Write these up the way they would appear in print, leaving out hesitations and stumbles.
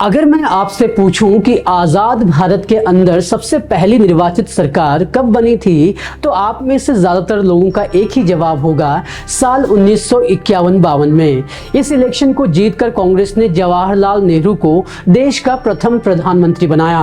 अगर मैं आपसे पूछूं कि आज़ाद भारत के अंदर सबसे पहली निर्वाचित सरकार कब बनी थी, तो आप में से ज़्यादातर लोगों का एक ही जवाब होगा, साल 1951-52 में। इस इलेक्शन को जीतकर कांग्रेस ने जवाहरलाल नेहरू को देश का प्रथम प्रधानमंत्री बनाया।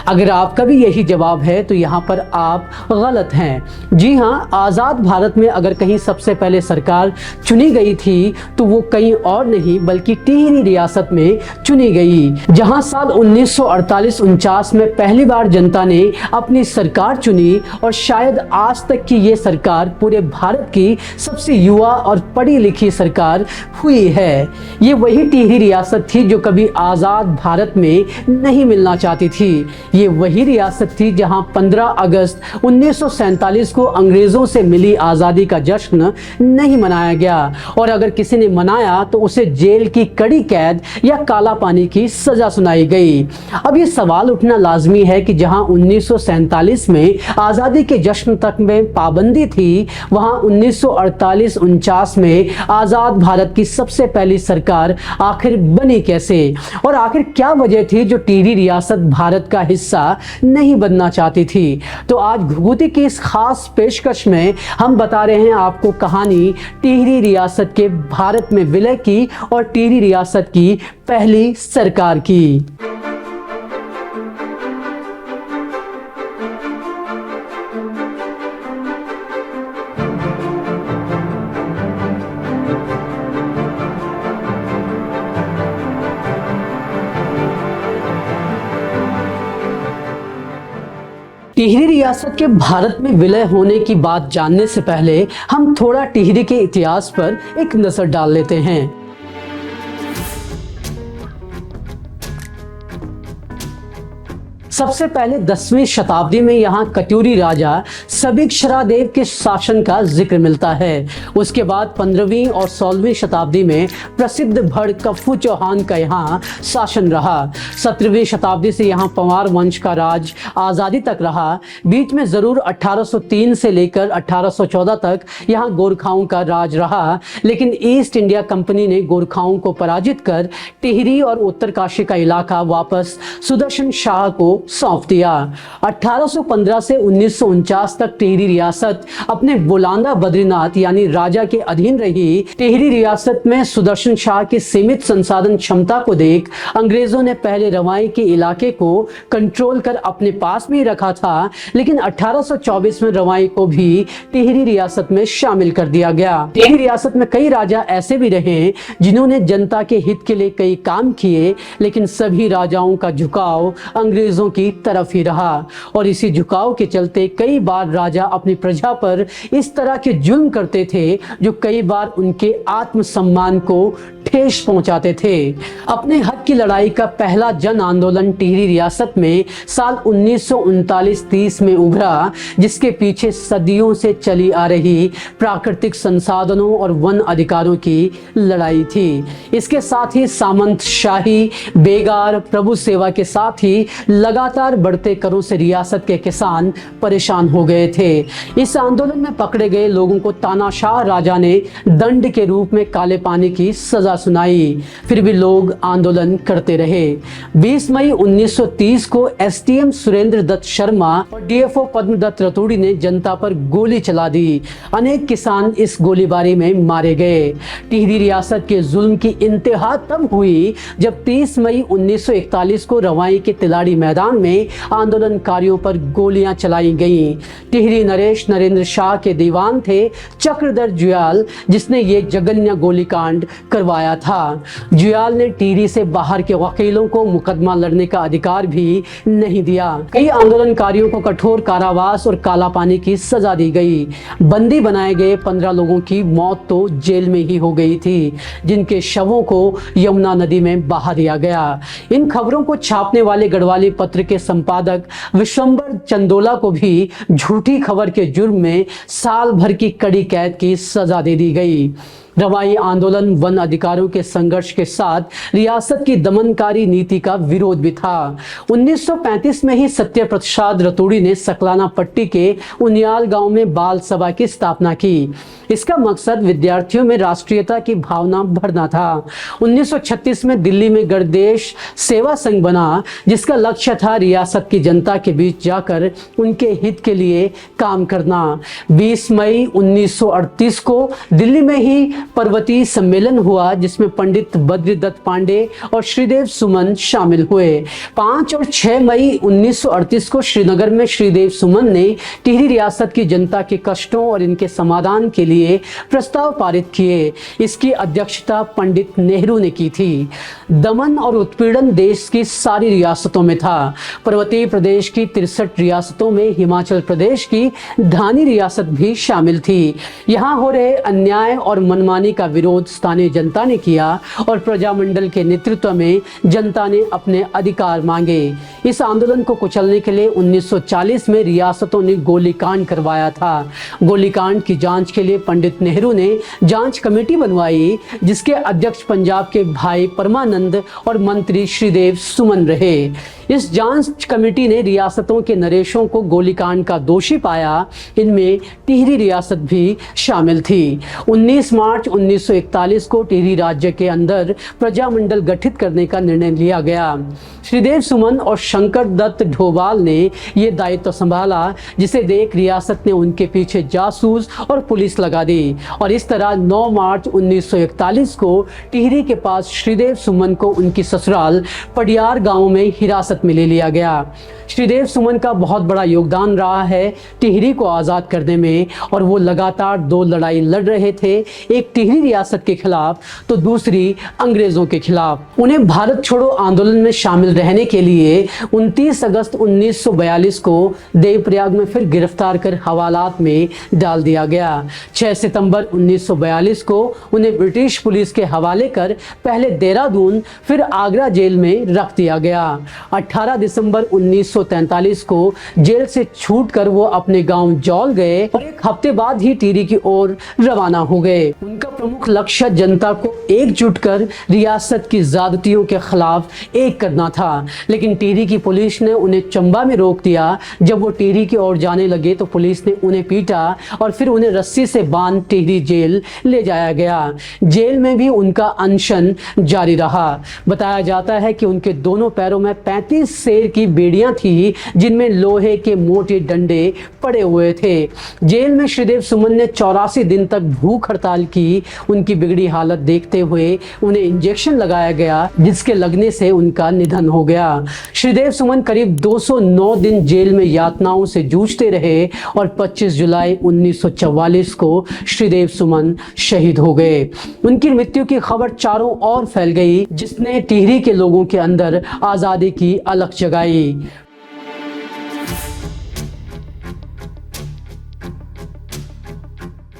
अगर आपका भी यही जवाब है तो यहाँ पर आप गलत हैं। जी हाँ, आज़ाद भारत में अगर कहीं सबसे पहले सरकार चुनी गई थी तो वो कहीं और नहीं बल्कि टिहरी रियासत में चुनी गई, जहां साल 1948-49 में पहली बार जनता ने अपनी सरकार चुनी और शायद आज तक की ये सरकार पूरे भारत की सबसे युवा और पढ़ी लिखी सरकार हुई है। ये वही टिहरी रियासत थी जो कभी आज़ाद भारत में नहीं मिलना चाहती थी। ये वही रियासत थी जहां 15 अगस्त 1947 को अंग्रेज़ों से मिली आज़ादी का जश्न नहीं मनाया गया, और अगर किसी ने मनाया तो उसे जेल की कड़ी कैद या काला पानी की सजा सुनाई गई। अब ये सवाल उठना लाजमी है कि जहां 1947 में आज़ादी के जश्न तक में पाबंदी थी, वहां 1948-49 में आज़ाद भारत की सबसे पहली सरकार आखिर बनी कैसे, और आखिर क्या वजह थी जो टिहरी रियासत भारत का हिस्सा नहीं बनना चाहती थी। तो आज घुघुती की इस खास पेशकश में हम बता रहे हैं आपको कहानी टिहरी रियासत के भारत में विलय की और टिहरी रियासत की पहली सरकार की। टिहरी रियासत के भारत में विलय होने की बात जानने से पहले हम थोड़ा टिहरी के इतिहास पर एक नजर डाल लेते हैं। सबसे पहले 10वीं शताब्दी में यहाँ कट्यूरी राजा सबिकशरादेव के शासन का जिक्र मिलता है। उसके बाद 15वीं और 16वीं शताब्दी में प्रसिद्ध भड़ कप्पू चौहान का यहाँ शासन रहा। 17वीं शताब्दी से यहाँ पंवार वंश का राज आज़ादी तक रहा। बीच में ज़रूर 1803 से लेकर 1814 तक यहाँ गोरखाओं का राज रहा, लेकिन ईस्ट इंडिया कंपनी ने गोरखाओं को पराजित कर टिहरी और उत्तरकाशी का इलाका वापस सुदर्शन शाह को सौंप दिया। 1815 से 1949 तक टिहरी रियासत अपने बुलांदा बद्रीनाथ यानी राजा के अधीन रही। टिहरी रियासत में सुदर्शन शाह की सीमित संसाधन क्षमता को देख अंग्रेजों ने पहले रवाई के इलाके को कंट्रोल कर अपने पास में ही रखा था, लेकिन 1824 में रवाई को भी टिहरी रियासत में शामिल कर दिया गया। टिहरी रियासत में कई राजा ऐसे भी रहे जिन्होंने जनता के हित के लिए कई काम किए, लेकिन सभी राजाओं का झुकाव अंग्रेजों की तरफ ही रहा, और इसी झुकाव के चलते कई बार राजा अपनी प्रजा पर इस तरह के जुल्म करते थे जो कई बार उनके आत्मसम्मान को ठेस पहुंचाते थे। अपने हक की लड़ाई का पहला जन आंदोलन टिहरी रियासत में साल 1939-30 में उभरा, जिसके पीछे सदियों से चली आ रही प्राकृतिक संसाधनों और वन अधिकारों की लड़ाई थी। इसके साथ ही सामंतशाही, बेगार, प्रभु सेवा के साथ ही लगातार बढ़ते करों से रियासत के किसान परेशान हो गए थे। इस आंदोलन में पकड़े गए लोगों को तानाशाह राजा ने दंड के रूप में काले पानी की सजा सुनाई, फिर भी लोग आंदोलन करते रहे। 20 मई 1930 को एसडीएम सुरेंद्र दत्त शर्मा और डीएफओ पद्मदत्त रतूड़ी ने जनता पर गोली चला दी। अनेक किसान इस गोलीबारी में मारे गए। टिहरी रियासत के जुल्म की इंतहा तब हुई जब 30 मई 1941 को रवाई के तिलाड़ी मैदान में आंदोलनकारियों पर गोलियां चलाई गईं। टिहरी नरेश नरेंद्र शाह के दीवान थे चक्रधर जुयाल, जिसने ये जघन्य गोलीकांड करवाया था। जुयाल ने टिहरी से बाहर के वकीलों को मुकदमा लड़ने का अधिकार भी नहीं दिया। कई आंदोलनकारियों को कठोर कारावास और काला पानी की सजा दी गई। बंदी बनाए गए 15 लोगों की मौत तो जेल में ही हो गई थी, जिनके शवों को यमुना नदी में बहा दिया गया। इन खबरों को छापने वाले गढ़वाली पत्र के संपादक विश्वंबर चंदोला को भी झूठी खबर के जुर्म में साल भर की कड़ी कैद की सजा दे दी गई। रवाई आंदोलन, वन अधिकारों के संघर्ष के साथ रियासत की दमनकारी नीति का विरोध भी था। 1935 में ही सत्य प्रसाद रतूड़ी ने सकलाना पट्टी के उनियाल गांव में बाल सभा की स्थापना की। इसका मकसद विद्यार्थियों में राष्ट्रीयता की भावना भरना था। 1936 में दिल्ली में गणदेश सेवा संघ बना, जिसका लक्ष्य था रियासत की जनता के बीच जाकर उनके हित के लिए काम करना। 20 मई 1938 को दिल्ली में ही पर्वतीय सम्मेलन हुआ, जिसमें पंडित बद्रीदत्त पांडे और श्रीदेव सुमन शामिल हुए। 5 और 6 मई 1938 को श्रीनगर में श्रीदेव सुमन ने टिहरी रियासत की जनता के कष्टों और इनके समाधान के लिए प्रस्ताव पारित किए। इसकी अध्यक्षता पंडित नेहरू ने की थी। दमन और उत्पीड़न देश की सारी रियासतों में था। पर्वतीय प्रदेश की 63 रियासतों में हिमाचल प्रदेश की धानी रियासत भी शामिल थी। यहाँ हो रहे अन्याय और मनमानी का विरोध स्थानीय जनता ने किया और प्रजामंडल के नेतृत्व में जनता ने अपने अधिकार मांगे। इस आंदोलन को कुचलने के लिए 1940 में रियासतों ने गोलीकांड करवाया था। गोलीकांड की जांच के लिए पंडित नेहरू ने जांच कमेटी बनवाई, जिसके अध्यक्ष पंजाब के भाई परमानंद और मंत्री श्रीदेव सुमन रहे। इस जांच कमेटी ने रियासतों के नरेशों को गोलीकांड का दोषी पाया। इनमें टिहरी रियासत भी शामिल थी। 19 मार्च 1941 को टिहरी राज्य के अंदर प्रजामंडल गठित करने का निर्णय लिया गया। श्रीदेव सुमन और शंकर दत्त ढोभाल ने यह दायित्व संभाला, जिसे देख रियासत ने उनके पीछे जासूस और पुलिस लगा दी और इस तरह 9 मार्च 1941 को टिहरी के पास श्रीदेव सुमन को उनकी ससुराल पडियार गांव में हिरासत में ले लिया गया। श्रीदेव सुमन का बहुत बड़ा योगदान रहा है टिहरी को आज़ाद करने में और वो लगातार 2 लड़ाई लड़ रहे थे, एक टिहरी रियासत के खिलाफ तो दूसरी अंग्रेज़ों के खिलाफ। उन्हें भारत छोड़ो आंदोलन में शामिल रहने के लिए 29 अगस्त 1942 को देवप्रयाग में फिर गिरफ्तार कर हवालात में डाल दिया गया। 6 सितंबर 1942 को उन्हें ब्रिटिश पुलिस के हवाले कर पहले देहरादून फिर आगरा जेल में रख दिया गया। 18 दिसंबर 1943 को जेल से छूटकर वो अपने गांव जौल गए और एक हफ्ते बाद ही टिहरी की ओर रवाना हो गए। उनका प्रमुख लक्ष्य जनता को एकजुट कर रियासत की ज्यादतियों के खिलाफ एक करना था, लेकिन टिहरी की पुलिस ने उन्हें चंबा में रोक दिया। जब वो टिहरी की ओर जाने लगे तो पुलिस ने उन्हें पीटा और फिर उन्हें रस्सी से बांध टिहरी जेल ले जाया गया। जेल में भी उनका अनशन जारी रहा। बताया जाता है कि उनके दोनों पैरों में 35 शेर की बेड़ियां थी, जिनमें लोहे के मोटे डंडे पड़े हुए थे। जेल में श्रीदेव सुमन ने 84 दिन तक भूख हड़ताल की। उनकी बिगड़ी हालत देखते हुए उन्हें इंजेक्शन लगाया गया, जिसके लगने से उनका निधन हो गया। श्रीदेव सुमन करीब 209 दिन जेल में यातनाओं से जूझते रहे और 25 जुलाई 1944 को श्रीदेव सुमन शहीद हो गए। उनकी मृत्यु की खबर चारों ओर फैल गई, जिसने टिहरी के लोगों के अंदर आज़ादी की अलख जगाई।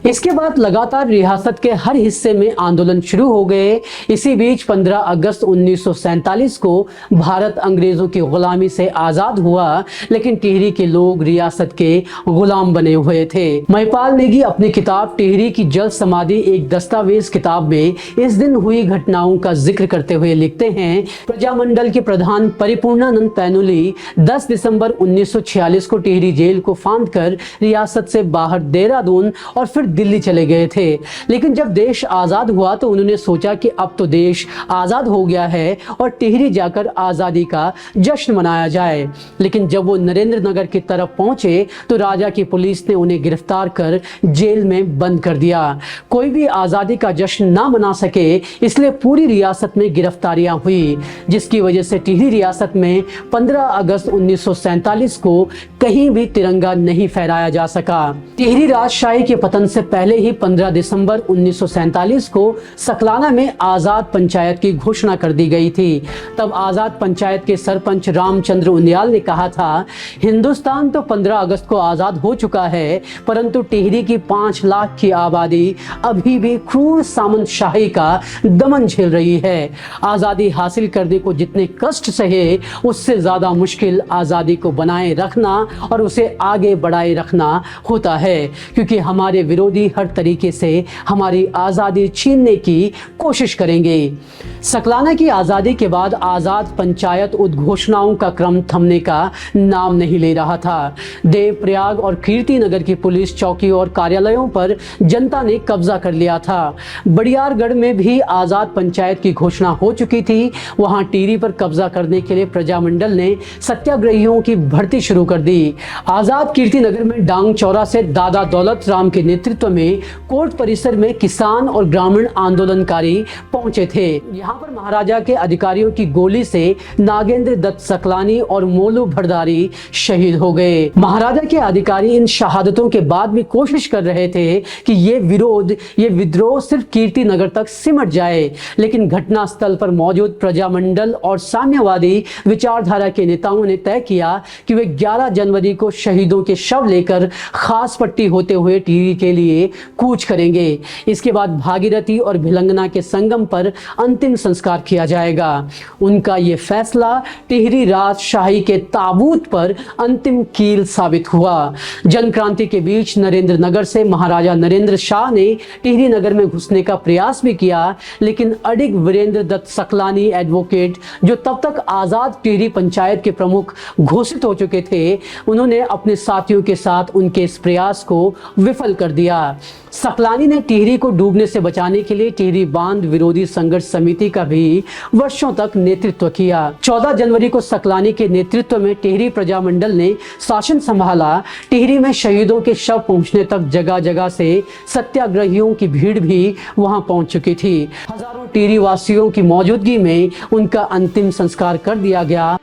इसके बाद लगातार रियासत के हर हिस्से में आंदोलन शुरू हो गए। इसी बीच 15 अगस्त 1947 को भारत अंग्रेजों की गुलामी से आज़ाद हुआ, लेकिन टिहरी के लोग रियासत के गुलाम बने हुए थे। महिपाल नेगी अपनी किताब टिहरी की जल समाधि एक दस्तावेज किताब में इस दिन हुई घटनाओं का जिक्र करते हुए लिखते हैं, प्रजामंडल के प्रधान परिपूर्णानंद पैनुली 10 दिसंबर 1946 को टिहरी जेल को फांद कर रियासत से बाहर देहरादून और फिर दिल्ली चले गए थे। लेकिन जब देश आज़ाद हुआ तो उन्होंने सोचा कि अब तो देश आज़ाद हो गया है और टिहरी जाकर आज़ादी का जश्न मनाया जाए। लेकिन जब वो नरेंद्र नगर की तरफ पहुंचे तो राजा की पुलिस ने उन्हें गिरफ्तार कर जेल में बंद कर दिया। कोई भी आज़ादी का जश्न ना मना सके, इसलिए पूरी रियासत में गिरफ्तारियां हुई, जिसकी वजह से टिहरी रियासत में 15 अगस्त 1947 को कहीं भी तिरंगा नहीं फहराया जा सका। टिहरी राजशाही के पतन से पहले ही 15 दिसंबर 1947 को सकलाना में आज़ाद पंचायत की घोषणा कर दी गई थी। तब आज़ाद पंचायत के सरपंच रामचंद्र उनियाल ने कहा था, हिंदुस्तान तो 15 अगस्त को आज़ाद हो चुका है, परंतु टिहरी की 5 लाख की आबादी अभी भी क्रूर सामंतशाही का दमन झेल रही है। आज़ादी हासिल करने को जितने कष्ट सहे, उससे ज़्यादा मुश्किल आज़ादी को बनाए रखना और उसे आगे बढ़ाए रखना होता है, क्योंकि हमारे विरोधी विरोधी हर तरीके से हमारी आज़ादी छीनने की कोशिश करेंगे। सकलाना की आज़ादी के बाद आज़ाद पंचायत उद्घोषणाओं का क्रम थमने का नाम नहीं ले रहा था। देवप्रयाग और कीर्तिनगर की पुलिस चौकी और कार्यालयों पर जनता ने कब्जा कर लिया था। बड़ियारगढ़ में भी आज़ाद पंचायत की घोषणा हो चुकी थी। वहां टिहरी पर कब्जा करने के लिए प्रजामंडल ने सत्याग्रहियों की भर्ती शुरू कर दी। आज़ाद कीर्तिनगर में डांग चौरा से दादा दौलत राम के नेतृत्व में कोर्ट परिसर में किसान और ग्रामीण आंदोलनकारी पहुंचे थे। यहाँ पर महाराजा के अधिकारियों की गोली से नागेंद्र दत्त सकलानी और मोलू भरदारी शहीद हो गए। महाराजा के अधिकारी इन शहादतों के बाद भी कोशिश कर रहे थे कि ये विद्रोह सिर्फ कीर्तिनगर तक सिमट जाए, लेकिन घटनास्थल पर मौजूद प्रजामंडल और साम्यवादी विचारधारा के नेताओं ने तय किया कि वे 11 जनवरी को शहीदों के शव लेकर खास पट्टी होते हुए टिहरी के लिए कूच करेंगे। इसके बाद भागीरथी और भिलंगना के संगम पर अंतिम संस्कार किया जाएगा। उनका ये फैसला टिहरी राजशाही के ताबूत पर अंतिम कील साबित हुआ। जन क्रांति के बीच नरेंद्र नगर से महाराजा नरेंद्र शाह ने टिहरी नगर में घुसने का प्रयास भी किया, लेकिन अडिग वीरेंद्र दत्त सकलानी एडवोकेट, जो तब तक आज़ाद टिहरी पंचायत के प्रमुख घोषित हो चुके थे, उन्होंने अपने साथियों के साथ उनके इस प्रयास को विफल कर दिया। सकलानी ने टिहरी को डूबने से बचाने के लिए टिहरी बांध विरोधी संघर्ष समिति का भी वर्षों तक नेतृत्व किया। 14 जनवरी को सकलानी के नेतृत्व में टिहरी प्रजामंडल ने शासन संभाला। टिहरी में शहीदों के शव पहुंचने तक जगह जगह से सत्याग्रहियों की भीड़ भी वहां पहुंच चुकी थी। हजारों टिहरी वासियों की मौजूदगी में उनका अंतिम संस्कार कर दिया गया।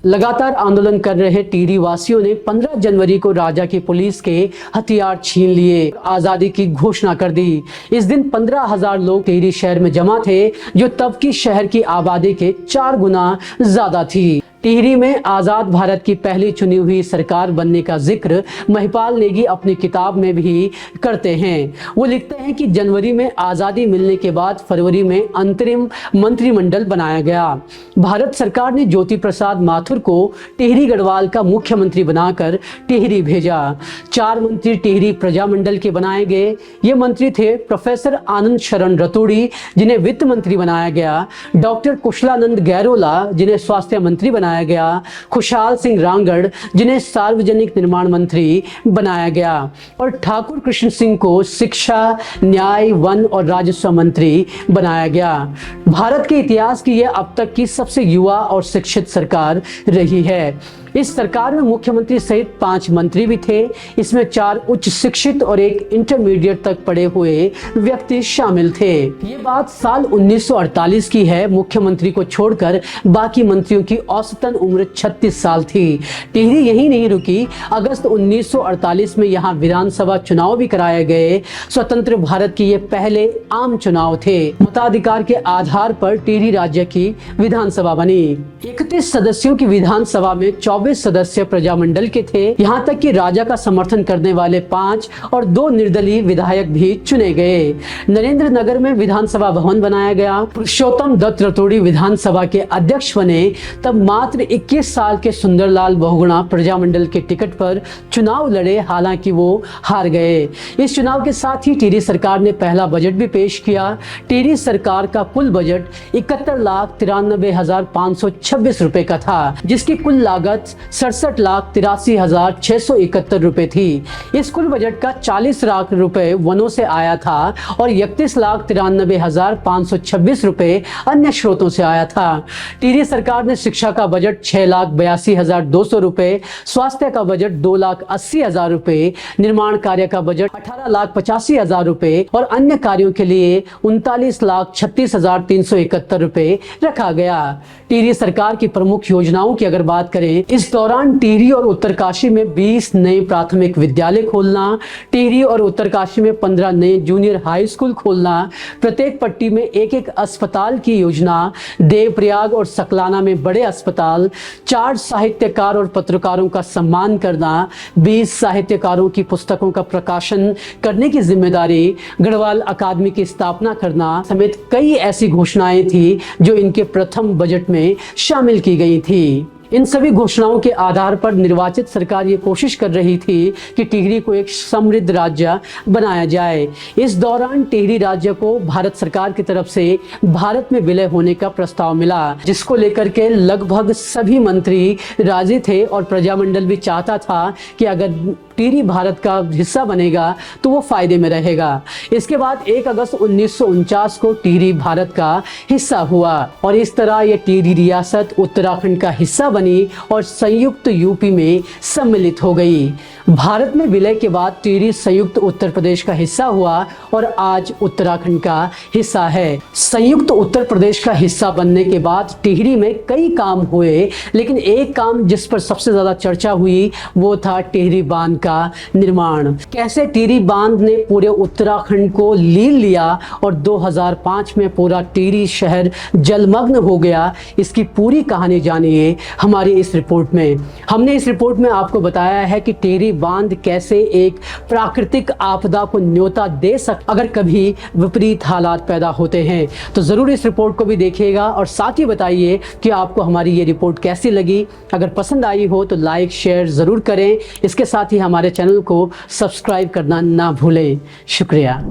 लगातार आंदोलन कर रहे टिहरी वासियों ने 15 जनवरी को राजा की पुलिस के हथियार छीन लिए, आजादी की घोषणा कर दी। इस दिन 15,000 लोग टिहरी शहर में जमा थे, जो तब की शहर की आबादी के 4 गुना ज्यादा थी। टिहरी में आज़ाद भारत की पहली चुनी हुई सरकार बनने का जिक्र महिपाल नेगी अपनी किताब में भी करते हैं। वो लिखते हैं कि जनवरी में आज़ादी मिलने के बाद फरवरी में अंतरिम मंत्रिमंडल बनाया गया। भारत सरकार ने ज्योति प्रसाद माथुर को टिहरी गढ़वाल का मुख्यमंत्री बनाकर टिहरी भेजा। 4 मंत्री टिहरी प्रजामंडल के बनाए गए। ये मंत्री थे प्रोफेसर आनंद शरण रतूड़ी, जिन्हें वित्त मंत्री बनाया गया, डॉक्टर कुशलानंद गैरोला, जिन्हें स्वास्थ्य मंत्री बनाया गया, खुशहाल सिंह रांगड़, जिन्हें सार्वजनिक निर्माण मंत्री बनाया गया, और ठाकुर कृष्ण सिंह को शिक्षा, न्याय, वन और राजस्व मंत्री बनाया गया। भारत के इतिहास की यह अब तक की सबसे युवा और शिक्षित सरकार रही है। इस सरकार में मुख्यमंत्री सहित 5 मंत्री भी थे। इसमें 4 उच्च शिक्षित और 1 इंटरमीडिएट तक पढ़े हुए व्यक्ति शामिल थे। ये बात साल 1948 की है। मुख्यमंत्री को छोड़कर बाकी मंत्रियों की औसतन उम्र 36 साल थी। टिहरी यही नहीं रुकी। अगस्त 1948 में यहाँ विधानसभा चुनाव भी कराए गए। स्वतंत्र भारत के ये पहले आम चुनाव थे। मताधिकार के आधार पर टिहरी राज्य की विधानसभा बनी। 31 सदस्यों की विधानसभा में 24 सदस्य प्रजामंडल के थे। यहाँ तक कि राजा का समर्थन करने वाले 5 और 2 निर्दलीय विधायक भी चुने गए। नरेंद्र नगर में विधानसभा भवन बनाया गया। पुरुषोत्तम दत्त रतूड़ी विधानसभा के अध्यक्ष बने। तब मात्र 21 साल के सुंदरलाल बहुगुणा प्रजामंडल के टिकट पर चुनाव लड़े, हालांकि वो हार गए। इस चुनाव के साथ ही टिहरी सरकार ने पहला बजट भी पेश किया। टिहरी सरकार का कुल बजट 71,93,526 रुपए का था, जिसकी कुल लागत 67,83,671 रुपए थी। इस कुल बजट का 40 लाख रुपए वनों से आया था और 31,93,526 रुपए अन्य स्रोतों से आया था। टिहरी सरकार ने शिक्षा का बजट 6,82,200 रुपए, स्वास्थ्य का बजट 2,80,000 रुपए, निर्माण कार्य का बजट 18,85,000 रुपए और अन्य कार्यों के लिए 39,36,371 रुपए रखा गया। टिहरी सरकार की प्रमुख योजनाओं की अगर बात करें, इस दौरान टिहरी और उत्तरकाशी में 20 नए प्राथमिक विद्यालय खोलना, टिहरी और उत्तरकाशी में 15 नए जूनियर हाई स्कूल खोलना, प्रत्येक पट्टी में 1-1 अस्पताल की योजना, देवप्रयाग और सकलाना में बड़े अस्पताल, 4 साहित्यकार और पत्रकारों का सम्मान करना, 20 साहित्यकारों की पुस्तकों का प्रकाशन करने की जिम्मेदारी, गढ़वाल अकादमी की स्थापना करना समेत कई ऐसी घोषणाएं थी जो इनके प्रथम बजट में शामिल की गई थी। इन सभी घोषणाओं के आधार पर निर्वाचित सरकार ये कोशिश कर रही थी कि टिहरी को एक समृद्ध राज्य बनाया जाए। इस दौरान टिहरी राज्य को भारत सरकार की तरफ से भारत में विलय होने का प्रस्ताव मिला, जिसको लेकर के लगभग सभी मंत्री राजी थे और प्रजामंडल भी चाहता था कि अगर टिहरी भारत का हिस्सा बनेगा तो वो फायदे में रहेगा। इसके बाद 1 अगस्त 1949 को टिहरी भारत का हिस्सा हुआ और इस तरह ये टिहरी रियासत उत्तराखंड का हिस्सा बनी और संयुक्त यूपी में सम्मिलित हो गई। भारत में विलय के बाद टिहरी संयुक्त उत्तर प्रदेश का हिस्सा हुआ और आज उत्तराखंड का हिस्सा है। संयुक्त उत्तर प्रदेश का हिस्सा बनने के बाद टिहरी में कई काम हुए, लेकिन एक काम जिस पर सबसे ज्यादा चर्चा हुई वो था टिहरी बांध का निर्माण। कैसे टिहरी बांध ने पूरे उत्तराखंड को लील लिया और 2005 में पूरा टिहरी शहर जलमग्न हो गया, इसकी पूरी कहानी जानिए हमारी इस रिपोर्ट में। हमने इस रिपोर्ट में आपको बताया है कि टिहरी बांध कैसे एक प्राकृतिक आपदा को न्योता दे सकता अगर कभी विपरीत हालात पैदा होते हैं। तो जरूर इस रिपोर्ट को भी देखिएगा और साथ ही बताइए कि आपको हमारी ये रिपोर्ट कैसी लगी। अगर पसंद आई हो तो लाइक शेयर जरूर करें। इसके साथ ही हमारे चैनल को सब्सक्राइब करना ना भूलें। शुक्रिया।